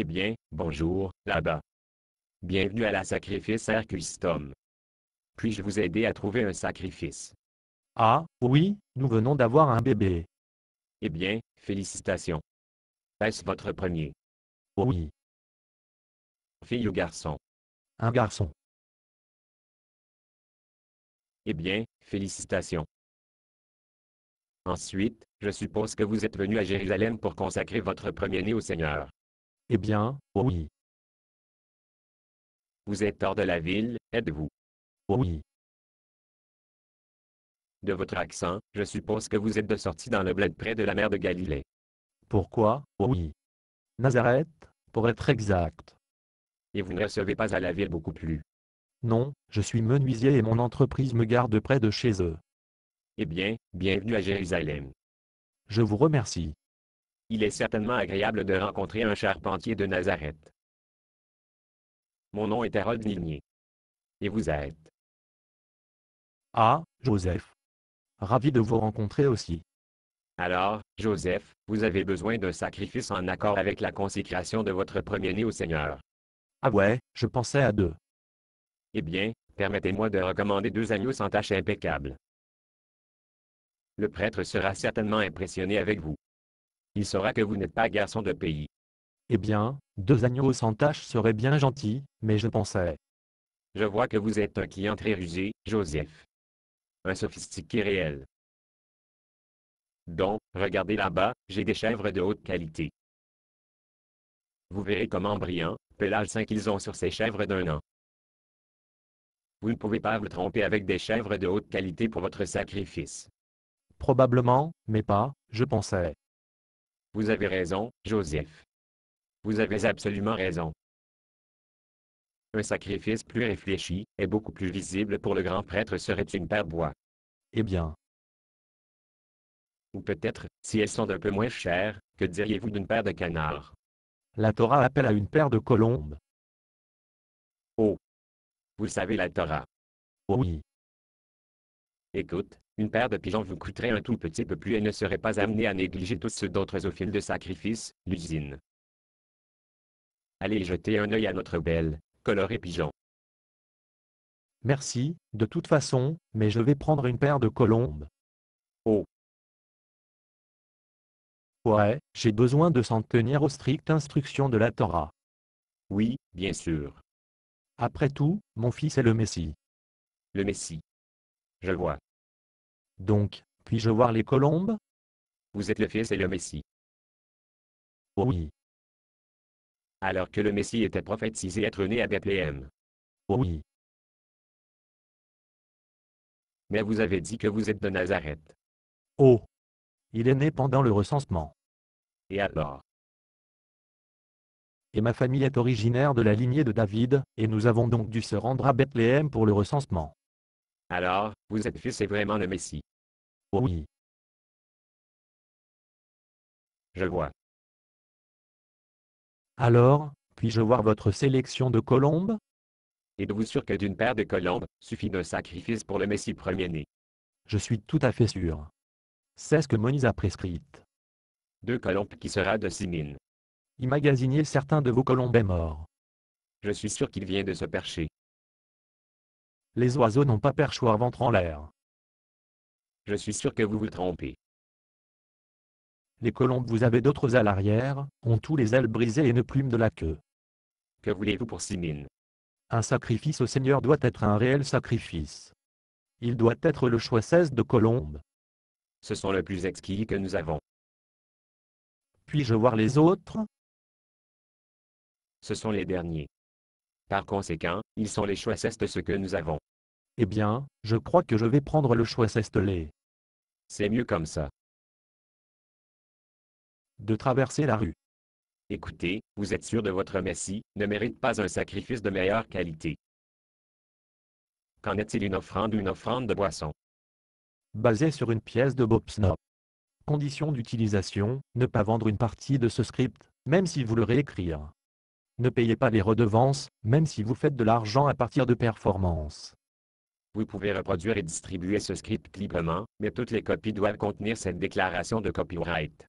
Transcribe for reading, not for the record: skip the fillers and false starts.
Eh bien, bonjour, là-bas. Bienvenue à la sacrifice Air Custom. Puis-je vous aider à trouver un sacrifice? Ah, oui, nous venons d'avoir un bébé. Eh bien, félicitations. Est-ce votre premier? Oui, Fille ou garçon? un garçon. Eh bien, félicitations. Ensuite, je suppose que vous êtes venu à Jérusalem pour consacrer votre premier-né au Seigneur. Eh bien, oui, Vous êtes hors de la ville, êtes-vous? oui. De votre accent, je suppose que vous êtes de sortie dans le bled près de la mer de Galilée. Pourquoi? Oui. Nazareth, pour être exact. Et vous ne recevez pas à la ville beaucoup plus. Non, je suis menuisier et mon entreprise me garde près de chez eux. Eh bien, bienvenue à Jérusalem. Je vous remercie. Il est certainement agréable de rencontrer un charpentier de Nazareth. Mon nom est Harold Nignier. Et vous êtes? Ah, Joseph. Ravi de vous rencontrer aussi. Alors, Joseph, vous avez besoin d'un sacrifice en accord avec la consécration de votre premier-né au Seigneur. Ah ouais, je pensais à deux. Eh bien, permettez-moi de recommander 2 agneaux sans tache impeccable. Le prêtre sera certainement impressionné avec vous. Il saura que vous n'êtes pas garçon de pays. Eh bien, 2 agneaux sans tache seraient bien gentils, mais je pensais. Je vois que vous êtes un client très rusé, Joseph. Un sophistiqué réel. Donc, regardez là-bas, j'ai des chèvres de haute qualité. Vous verrez comment brillant, pelage sain qu'ils ont sur ces chèvres d'1 an. Vous ne pouvez pas vous tromper avec des chèvres de haute qualité pour votre sacrifice. Probablement, mais pas, je pensais. Vous avez raison, Joseph. Vous avez absolument raison. Un sacrifice plus réfléchi, et beaucoup plus visible pour le grand prêtre serait une paire de bois. Eh bien, Ou peut-être, si elles sont un peu moins chères, que diriez-vous d'une paire de canards? la Torah appelle à une paire de colombes. Oh, vous savez la Torah. Oui. Écoute, une paire de pigeons vous coûterait un tout petit peu plus et ne serait pas amené à négliger tous ceux d'autres au fil de sacrifice, l'usine. Allez jeter un œil à notre belle, colorée pigeon. Merci, de toute façon, mais je vais prendre une paire de colombes. Oh, Ouais, j'ai besoin de s'en tenir aux strictes instructions de la Torah. oui, bien sûr. Après tout, mon fils est le Messie. Le Messie. Je vois. Donc, puis-je voir les colombes? Vous êtes le Fils et le Messie. Oui, Alors que le Messie était prophétisé être né à Bethléem. oui. Mais vous avez dit que vous êtes de Nazareth. Oh, il est né pendant le recensement. Et alors? Et ma famille est originaire de la lignée de David, et nous avons donc dû se rendre à Bethléem pour le recensement. Alors, vous êtes Fils et vraiment le Messie. Oui, Je vois. alors, puis-je voir votre sélection de colombes? Êtes-vous sûr que d'une paire de colombes, suffit d'un sacrifice pour le Messie premier-né? Je suis tout à fait sûr. C'est ce que Moïse a prescrit. 2 colombes qui sera de Simine. Imaginez certains de vos colombes est mort. Je suis sûr qu'il vient de se percher. Les oiseaux n'ont pas perchoir ventre en l'air. Je suis sûr que vous vous trompez. Les colombes vous avez d'autres à l'arrière, ont tous les ailes brisées et une plume de la queue. Que voulez-vous pour Simine? Un sacrifice au Seigneur doit être un réel sacrifice. Il doit être le choix 16 de colombes. Ce sont le plus exquis que nous avons. Puis-je voir les autres? Ce sont les derniers. Par conséquent, ils sont les choicestes de ce que nous avons. Eh bien, je crois que je vais prendre le choix estelé. C'est mieux comme ça. De traverser la rue. Écoutez, vous êtes sûr de votre Messie, ne mérite pas un sacrifice de meilleure qualité. Qu'en est-il une offrande ou une offrande de boisson? Basé sur une pièce de Bob Snop. Condition d'utilisation, ne pas vendre une partie de ce script, même si vous le réécrire. Ne payez pas les redevances, même si vous faites de l'argent à partir de performances. Vous pouvez reproduire et distribuer ce script librement, mais toutes les copies doivent contenir cette déclaration de copyright.